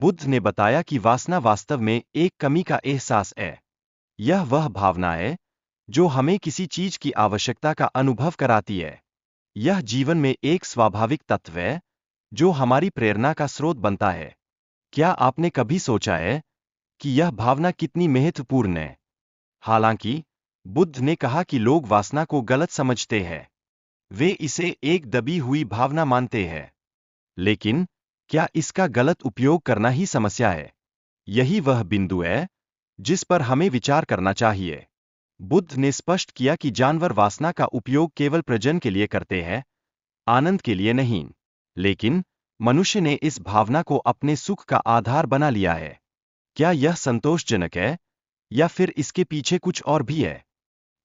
बुद्ध ने बताया कि वासना वास्तव में एक कमी का एहसास है। यह वह भावना है जो हमें किसी चीज की आवश्यकता का अनुभव कराती है। यह जीवन में एक स्वाभाविक तत्व है जो हमारी प्रेरणा का स्रोत बनता है। क्या आपने कभी सोचा है कि यह भावना कितनी महत्वपूर्ण है? हालांकि बुद्ध ने कहा कि लोग वासना को गलत समझते हैं। वे इसे एक दबी हुई भावना मानते हैं। लेकिन क्या इसका गलत उपयोग करना ही समस्या है? यही वह बिंदु है जिस पर हमें विचार करना चाहिए। बुद्ध ने स्पष्ट किया कि जानवर वासना का उपयोग केवल प्रजनन के लिए करते हैं, आनंद के लिए नहीं। लेकिन मनुष्य ने इस भावना को अपने सुख का आधार बना लिया है। क्या यह संतोषजनक है या फिर इसके पीछे कुछ और भी है?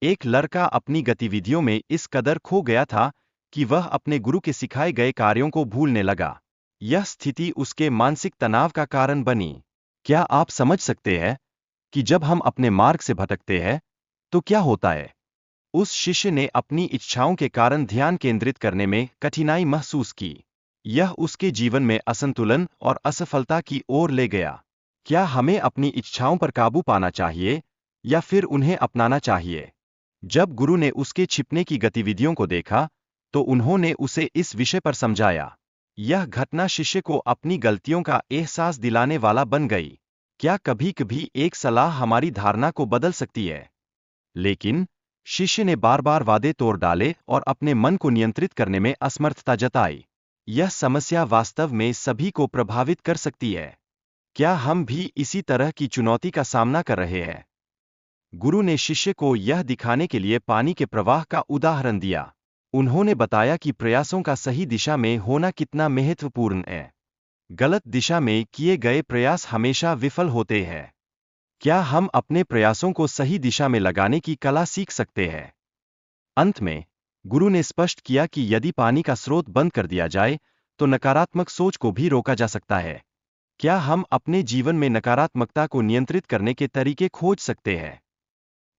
एक लड़का अपनी गतिविधियों में इस कदर खो गया था कि वह अपने गुरु के सिखाए गए कार्यों को भूलने लगा। यह स्थिति उसके मानसिक तनाव का कारण बनी। क्या आप समझ सकते हैं कि जब हम अपने मार्ग से भटकते हैं तो क्या होता है? उस शिष्य ने अपनी इच्छाओं के कारण ध्यान केंद्रित करने में कठिनाई महसूस की। यह उसके जीवन में असंतुलन और असफलता की ओर ले गया। क्या हमें अपनी इच्छाओं पर काबू पाना चाहिए या फिर उन्हें अपनाना चाहिए? जब गुरु ने उसके छिपने की गतिविधियों को देखा, तो उन्होंने उसे इस विषय पर समझाया। यह घटना शिष्य को अपनी गलतियों का एहसास दिलाने वाला बन गई। क्या कभी-कभी एक सलाह हमारी धारणा को बदल सकती है? लेकिन शिष्य ने बार-बार वादे तोड़ डाले और अपने मन को नियंत्रित करने में असमर्थता जताई। यह समस्या वास्तव में सभी को प्रभावित कर सकती है। क्या हम भी इसी तरह की चुनौती का सामना कर रहे हैं? गुरु ने शिष्य को यह दिखाने के लिए पानी के प्रवाह का उदाहरण दिया। उन्होंने बताया कि प्रयासों का सही दिशा में होना कितना महत्वपूर्ण है। गलत दिशा में किए गए प्रयास हमेशा विफल होते हैं। क्या हम अपने प्रयासों को सही दिशा में लगाने की कला सीख सकते हैं? अंत में गुरु ने स्पष्ट किया कि यदि पानी का स्रोत बंद कर दिया जाए तो नकारात्मक सोच को भी रोका जा सकता है। क्या हम अपने जीवन में नकारात्मकता को नियंत्रित करने के तरीके खोज सकते हैं?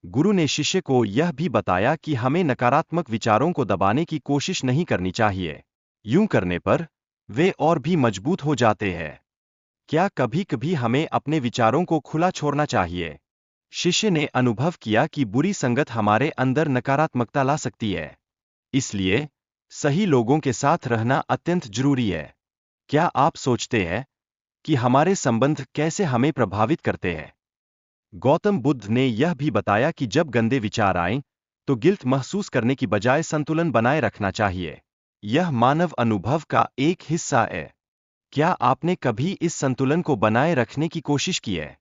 गुरु ने शिष्य को यह भी बताया कि हमें नकारात्मक विचारों को दबाने की कोशिश नहीं करनी चाहिए। यूं करने पर वे और भी मजबूत हो जाते हैं। क्या कभी-कभी हमें अपने विचारों को खुला छोड़ना चाहिए? शिष्य ने अनुभव किया कि बुरी संगत हमारे अंदर नकारात्मकता ला सकती है। इसलिए सही लोगों के साथ रहना अत्यंत जरूरी है। क्या आप सोचते हैं कि हमारे संबंध कैसे हमें प्रभावित करते हैं? गौतम बुद्ध ने यह भी बताया कि जब गंदे विचार आएं, तो गिल्ट महसूस करने की बजाय संतुलन बनाए रखना चाहिए। यह मानव अनुभव का एक हिस्सा है। क्या आपने कभी इस संतुलन को बनाए रखने की कोशिश की है?